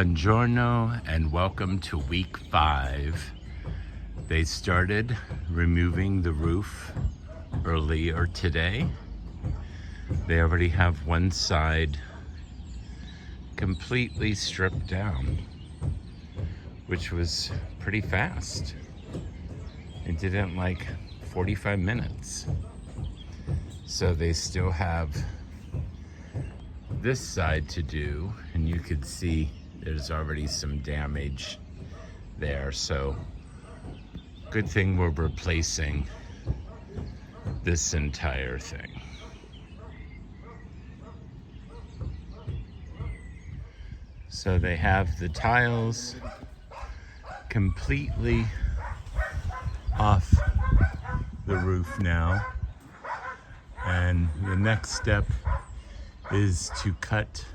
Buongiorno and welcome to week 5. They started removing the roof earlier today. They already have one side completely stripped down, which was pretty fast. It did it in like 45 minutes. So they still have this side to do, and you could see there's already some damage there. So good thing we're replacing this entire thing. So they have the tiles completely off the roof now, and the next step is to cut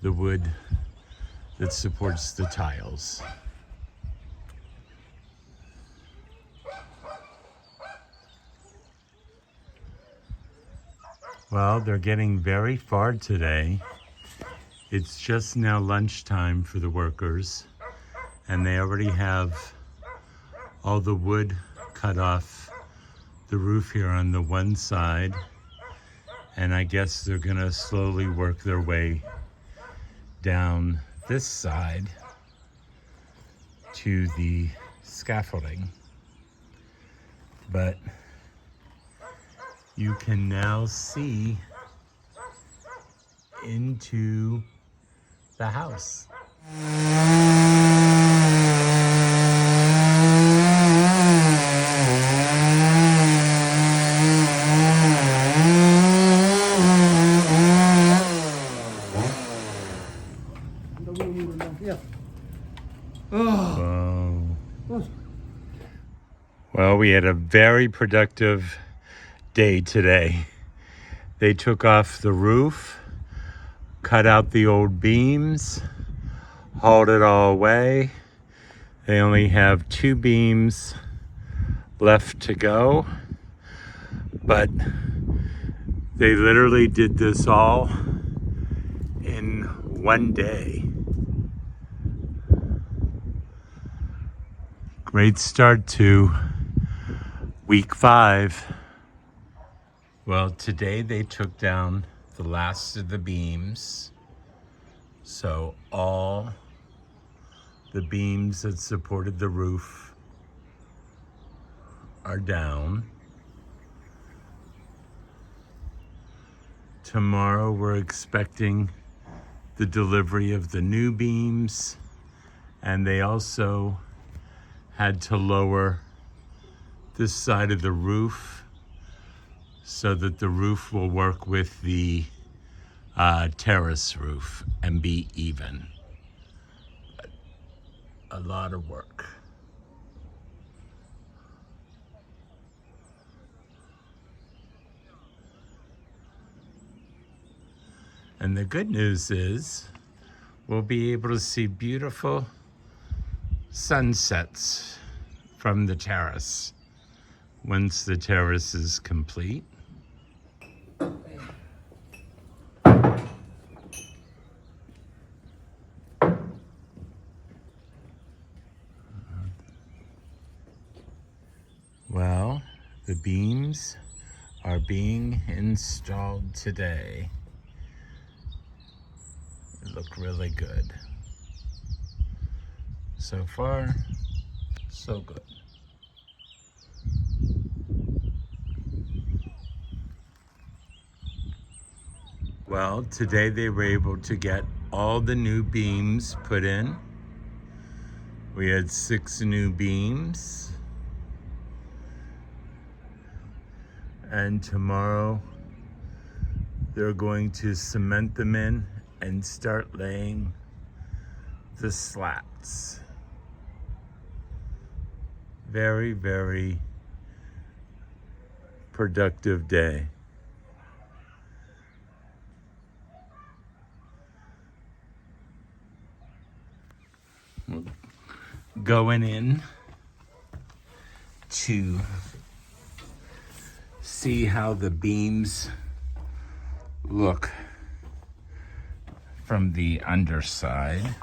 the wood that supports the tiles. Well, they're getting very far today. It's just now lunchtime for the workers, and they already have all the wood cut off the roof here on the one side. And I guess they're gonna slowly work their way down this side to the scaffolding. But you can now see into the house. Well, we had a very productive day today. They took off the roof, cut out the old beams, hauled it all away. They only have 2 beams left to go, but they literally did this all in one day. Great start to week 5. Well, today they took down the last of the beams. So all the beams that supported the roof are down. Tomorrow we're expecting the delivery of the new beams, and they also had to lower this side of the roof so that the roof will work with the terrace roof and be even. But a lot of work. And the good news is we'll be able to see beautiful sunsets from the terrace once the terrace is complete. Well, the beams are being installed today. They look really good. So far, so good. Well, today they were able to get all the new beams put in. We had 6 new beams. And tomorrow they're going to cement them in and start laying the slats. Very, very productive day. Going in to see how the beams look from the underside.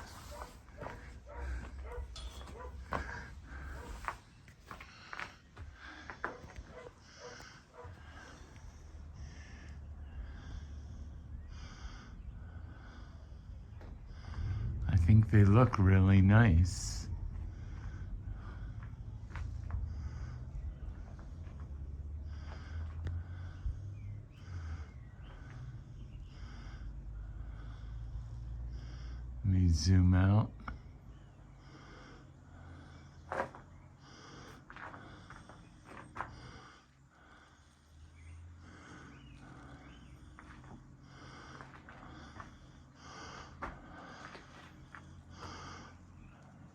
think they look really nice. Let me zoom out.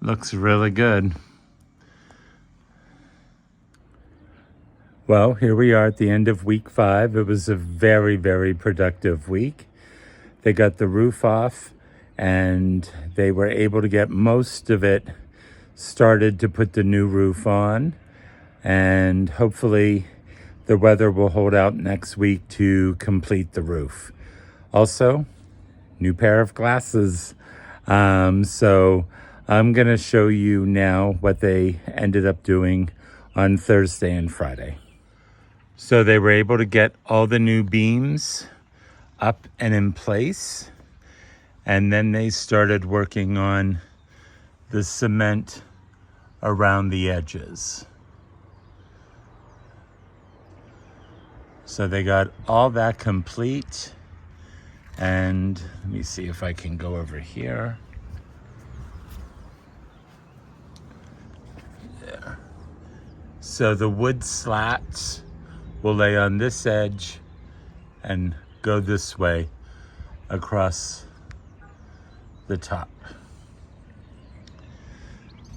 Looks really good. Well, here we are at the end of week 5. It was a very, very productive week. They got the roof off and they were able to get most of it started to put the new roof on. And hopefully the weather will hold out next week to complete the roof. Also, new pair of glasses. So I'm going to show you now what they ended up doing on Thursday and Friday. So they were able to get all the new beams up and in place. And then they started working on the cement around the edges. So they got all that complete. And let me see if I can go over here. There. So the wood slats will lay on this edge and go this way across the top.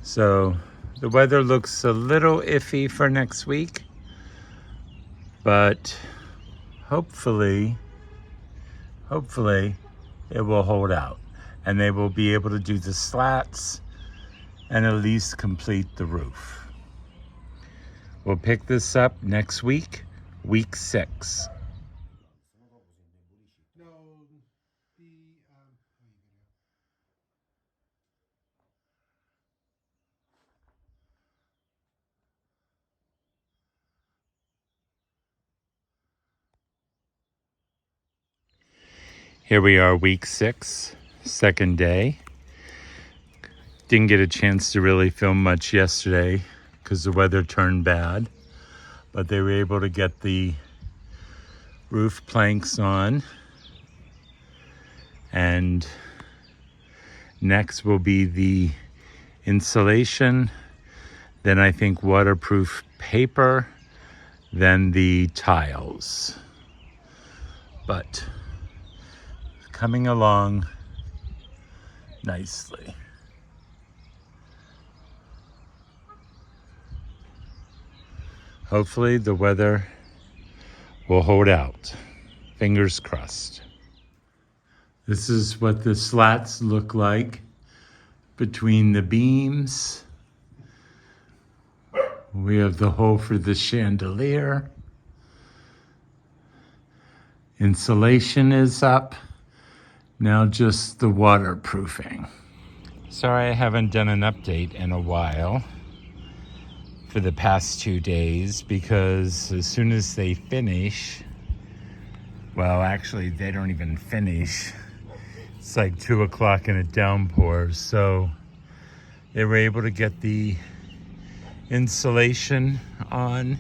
So the weather looks a little iffy for next week, but hopefully it will hold out and they will be able to do the slats and at least complete the roof. We'll pick this up next week, week 6. Here we are, week 6, second day. Didn't get a chance to really film much yesterday because the weather turned bad, but they were able to get the roof planks on. And next will be the insulation, then I think waterproof paper, then the tiles. But coming along nicely. Hopefully the weather will hold out. Fingers crossed. This is what the slats look like between the beams. We have the hole for the chandelier. Insulation is up. Now just the waterproofing. Sorry I haven't done an update in a while for the past 2 days because as soon as they finish, well, actually they don't even finish. It's like 2 o'clock and it downpours. So they were able to get the insulation on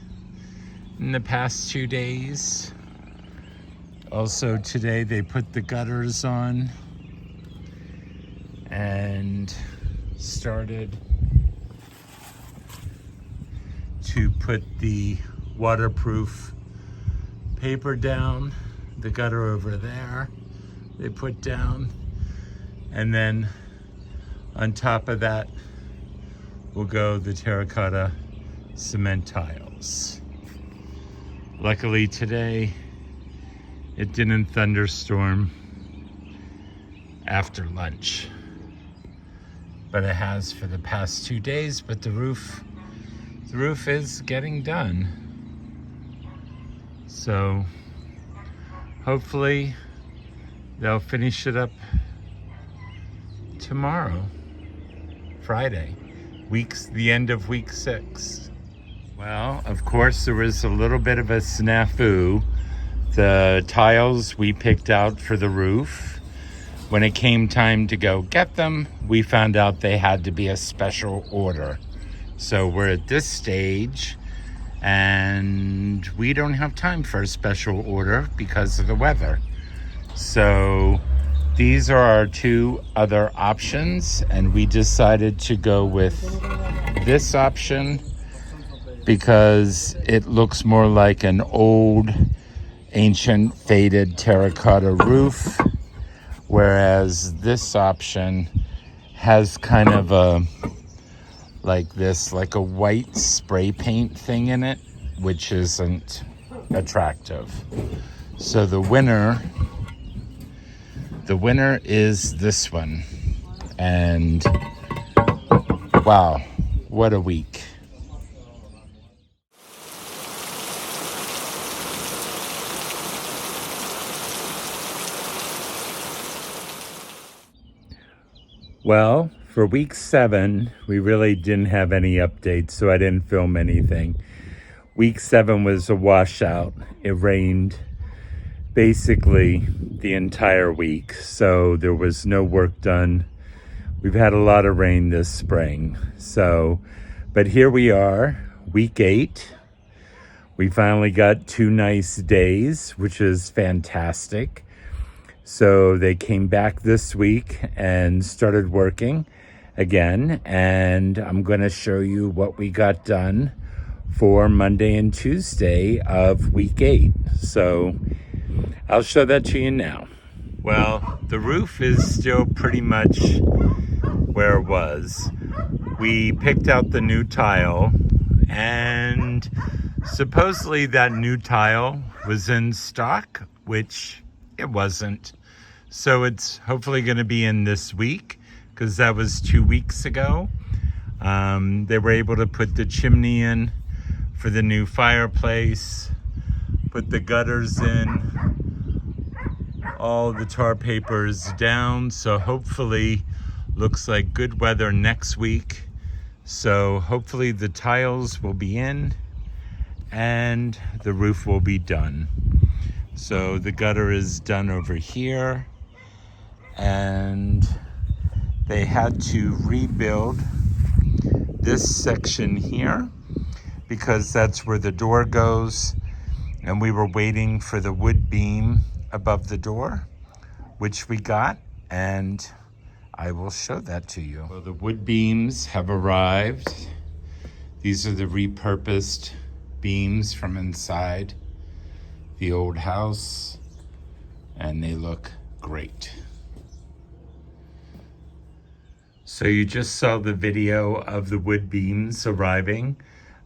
in the past 2 days. Also today they put the gutters on and started to put the waterproof paper down, the gutter over there they put down, and then on top of that will go the terracotta cement tiles. Luckily today it didn't thunderstorm after lunch, but it has for the past 2 days. But the roof is getting done. So hopefully they'll finish it up tomorrow, Friday, the end of week 6. Well, of course there was a little bit of a snafu. The tiles we picked out for the roof when it came time to go get them, we found out they had to be a special order. So we're at this stage, and we don't have time for a special order because of the weather. So these are our two other options, and we decided to go with this option because it looks more like an old, ancient, faded terracotta roof, whereas this option has kind of a like a white spray paint thing in it, which isn't attractive. So the winner is this one. And wow, what a week. Well, for week 7, we really didn't have any updates, so I didn't film anything. Week 7 was a washout. It rained basically the entire week, so there was no work done. We've had a lot of rain this spring. But here we are, week 8. We finally got 2 nice days, which is fantastic. So they came back this week and started working again, and I'm going to show you what we got done for Monday and Tuesday of week 8. So I'll show that to you now. Well, the roof is still pretty much where it was. We picked out the new tile, and supposedly that new tile was in stock, which it wasn't. So it's hopefully going to be in this week, because that was 2 weeks ago. They were able to put the chimney in for the new fireplace, put the gutters in, all the tar papers down. So hopefully, looks like good weather next week. So hopefully the tiles will be in and the roof will be done. So the gutter is done over here, and they had to rebuild this section here because that's where the door goes, and we were waiting for the wood beam above the door, which we got, and I will show that to you. Well, the wood beams have arrived. These are the repurposed beams from inside the old house, and they look great. So you just saw the video of the wood beams arriving.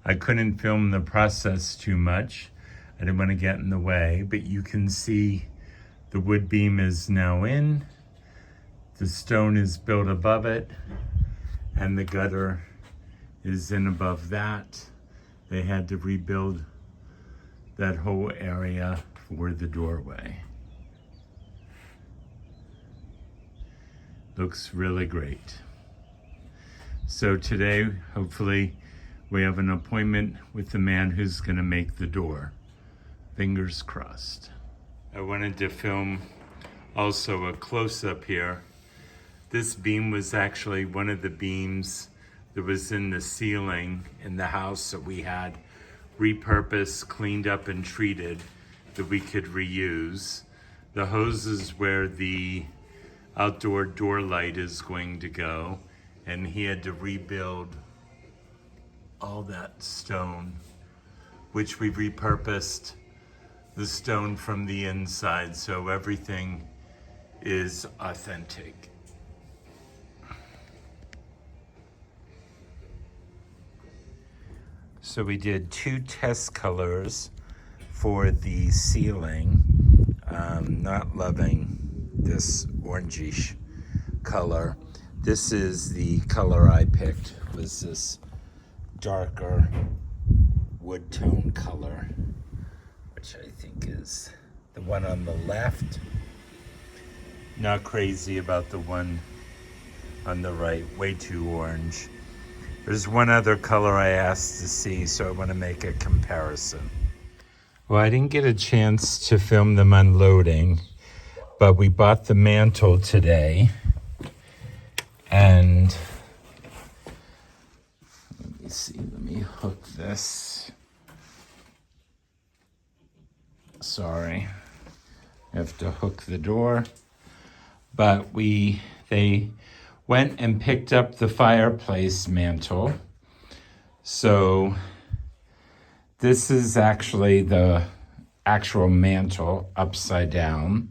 I couldn't film the process too much. I didn't want to get in the way, but you can see the wood beam is now in. The stone is built above it, and the gutter is in above that. They had to rebuild that whole area for the doorway. Looks really great. So today, hopefully, we have an appointment with the man who's going to make the door. Fingers crossed. I wanted to film also a close-up here. This beam was actually one of the beams that was in the ceiling in the house that we had repurposed, cleaned up, and treated that we could reuse. The hose is where the outdoor door light is going to go, and he had to rebuild all that stone, which we repurposed the stone from the inside, so everything is authentic. So we did 2 test colors for the ceiling. Not loving this orangish color. This is the color I picked, was this darker wood tone color, which I think is the one on the left. Not crazy about the one on the right, way too orange. There's one other color I asked to see, so I want to make a comparison. Well, I didn't get a chance to film them unloading, but we bought the mantle today, and let me hook this. Sorry, I have to hook the door. But they went and picked up the fireplace mantle. So this is actually the actual mantle upside down.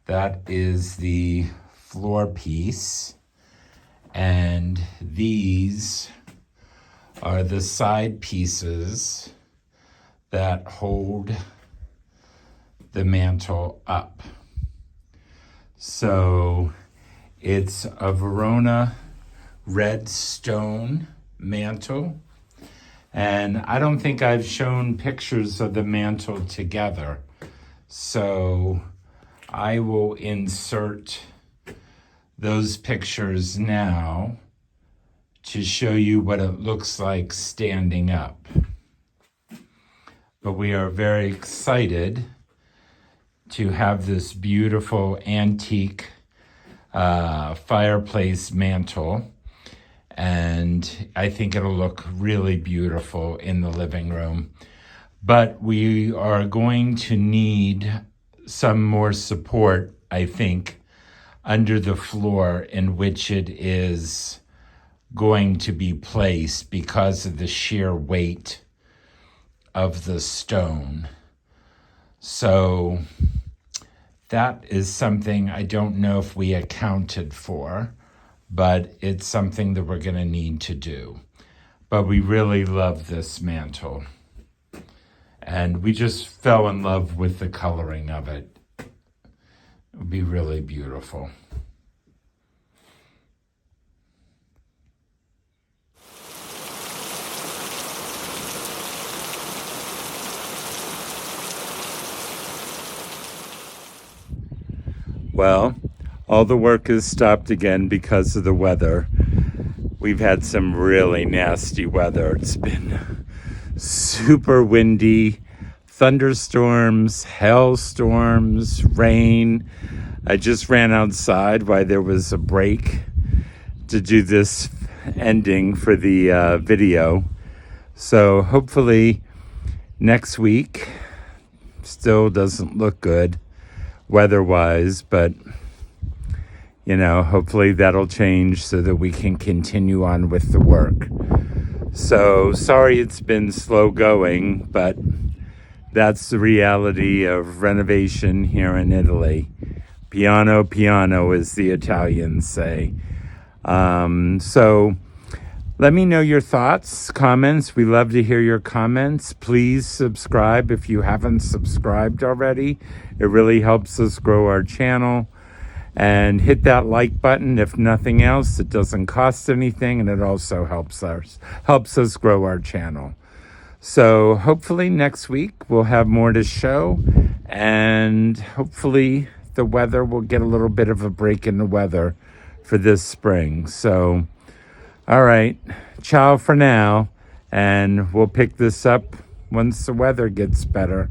That is the floor piece. And these are the side pieces that hold the mantle up. So it's a Verona red stone mantle. And I don't think I've shown pictures of the mantle together. So I will insert those pictures now to show you what it looks like standing up. But we are very excited to have this beautiful antique fireplace mantle. And I think it'll look really beautiful in the living room. But we are going to need some more support, I think, under the floor in which it is going to be placed because of the sheer weight of the stone. So that is something I don't know if we accounted for, but it's something that we're going to need to do. But we really love this mantle. And we just fell in love with the coloring of it. It would be really beautiful. Well, all the work is stopped again because of the weather. We've had some really nasty weather. It's been super windy, thunderstorms, hailstorms, rain. I just ran outside while there was a break to do this ending for the video. So hopefully next week still doesn't look good weather-wise, but hopefully that'll change so that we can continue on with the work. So sorry it's been slow going, but that's the reality of renovation here in Italy. Piano piano, as the Italians say. So let me know your thoughts, comments. We love to hear your comments. Please subscribe if you haven't subscribed already. It really helps us grow our channel. And hit that like button if nothing else. It doesn't cost anything, and it also helps us grow our channel. So hopefully next week we'll have more to show, and hopefully the weather will get a little bit of a break in the weather for this spring. So all right, ciao for now, and we'll pick this up once the weather gets better.